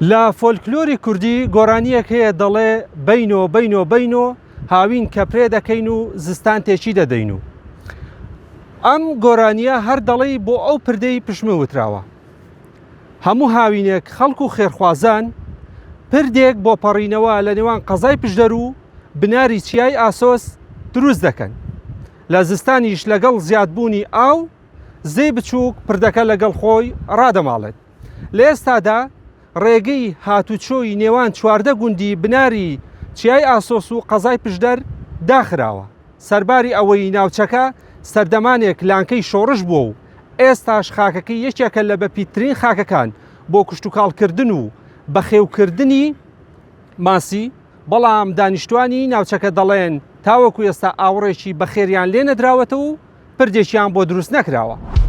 لە فۆلکلۆری کوردی گۆرانیەک هەیە دەڵێ بینۆ هاوین کە پرێ دەکەین و زستان تێکی دەدەین و ئەم گۆرانیە هەر دەڵێی بۆ ئەو پردەی پشمە وتراوە. هەموو هاوینێک خەڵک و خێرخوازان پردێک بۆ پەڕینەوە لە نێوان قەزای پشدەر و بناری چیای ئاسۆس دروست دەکەن. لە زستانیش لەگەڵ زیادبوونی ئاو زەی بچووک پردەکە لەگەڵ خۆی ڕادەماڵێت. لە ئێستادا ڕێگەی هاتوچۆی نێوان چواردە گوندی بناری چیای ئاسۆس و قەزای پشدەر داخراوە. سەرباری ئەوەی ناوچەکە سەردەمانێک لانکەی شۆڕش بووە و ئێستاش خاکەکەی یەکێکە لە بەپیترین خاکەکان بۆ کشتتوکاڵکردن و بەخێوکردنی ماسی، بەڵام دانیشتوانی ناوچەکە دەڵێن تاوەکو ئێستا ئاوڕێکی بەخێریان لێ نەدراوەتەوە و پردێکیان بۆ دروست نەکراوە.